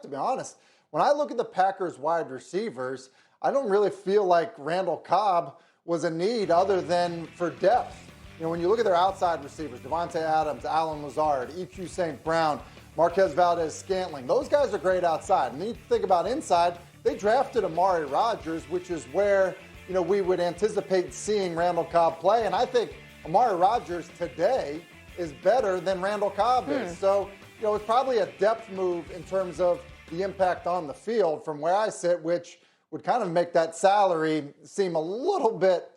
to be honest, when I look at the Packers wide receivers, I don't really feel like Randall Cobb was a need other than for depth. You know, when you look at their outside receivers, Devontae Adams, Alan Lazard, EQ St. Brown, Marquez Valdez-Scantling, those guys are great outside. And then you think about inside, they drafted Amari Rodgers, which is where, you know, we would anticipate seeing Randall Cobb play. And I think Amari Rodgers today is better than Randall Cobb is. So, you know, it's probably a depth move in terms of the impact on the field from where I sit, which would kind of make that salary seem a little bit,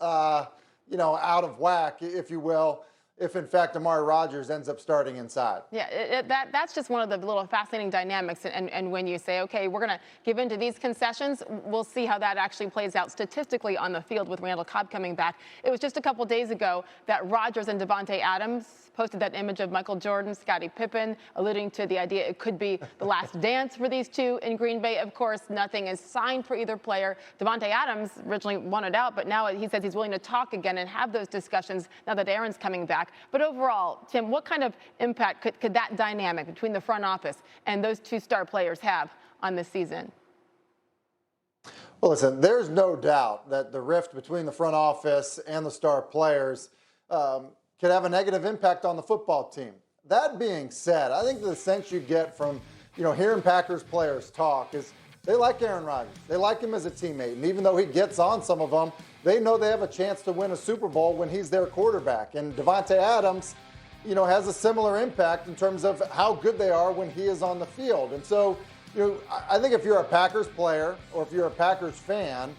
you know, out of whack, if you will, if in fact Amari Rodgers ends up starting inside. Yeah, that's just one of the little fascinating dynamics. And when you say, okay, we're going to give in to these concessions, we'll see how that actually plays out statistically on the field with Randall Cobb coming back. It was just a couple days ago that Rodgers and Devontae Adams posted that image of Michael Jordan, Scottie Pippen, alluding to the idea it could be the last dance for these two in Green Bay. Of course, nothing is signed for either player. Devontae Adams originally wanted out, but now he says he's willing to talk again and have those discussions now that Aaron's coming back. But overall, Tim, what kind of impact could that dynamic between the front office and those two star players have on this season? Well, listen, there's no doubt that the rift between the front office and the star players could have a negative impact on the football team. That being said, I think the sense you get from, you know, hearing Packers players talk is they like Aaron Rodgers. They like him as a teammate. And even though he gets on some of them, they know they have a chance to win a Super Bowl when he's their quarterback. And Devontae Adams, you know, has a similar impact in terms of how good they are when he is on the field. And so, you know, I think if you're a Packers player or if you're a Packers fan,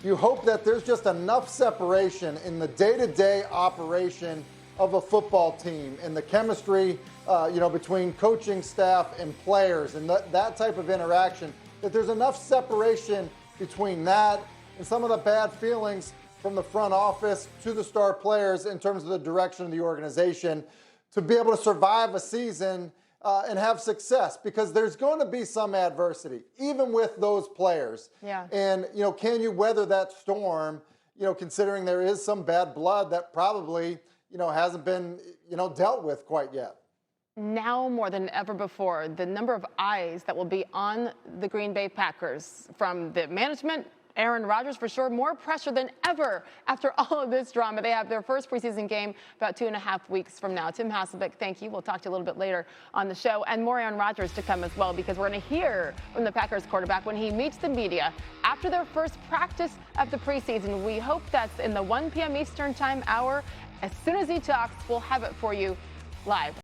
you hope that there's just enough separation in the day-to-day operation of a football team and the chemistry, you know, between coaching staff and players and that type of interaction, that there's enough separation between that and some of the bad feelings from the front office to the star players in terms of the direction of the organization to be able to survive a season and have success, because there's going to be some adversity, even with those players. Yeah. And, you know, can you weather that storm, you know, considering there is some bad blood that probably, you know, hasn't been, you know, dealt with quite yet. Now more than ever before, the number of eyes that will be on the Green Bay Packers from the management, Aaron Rodgers for sure, more pressure than ever after all of this drama. They have their first preseason game about 2.5 weeks from now. Tim Hasselbeck, thank you. We'll talk to you a little bit later on the show, and more Aaron Rodgers to come as well, because we're going to hear from the Packers quarterback when he meets the media after their first practice of the preseason. We hope that's in the 1 p.m. Eastern time hour. As soon as he talks, we'll have it for you live.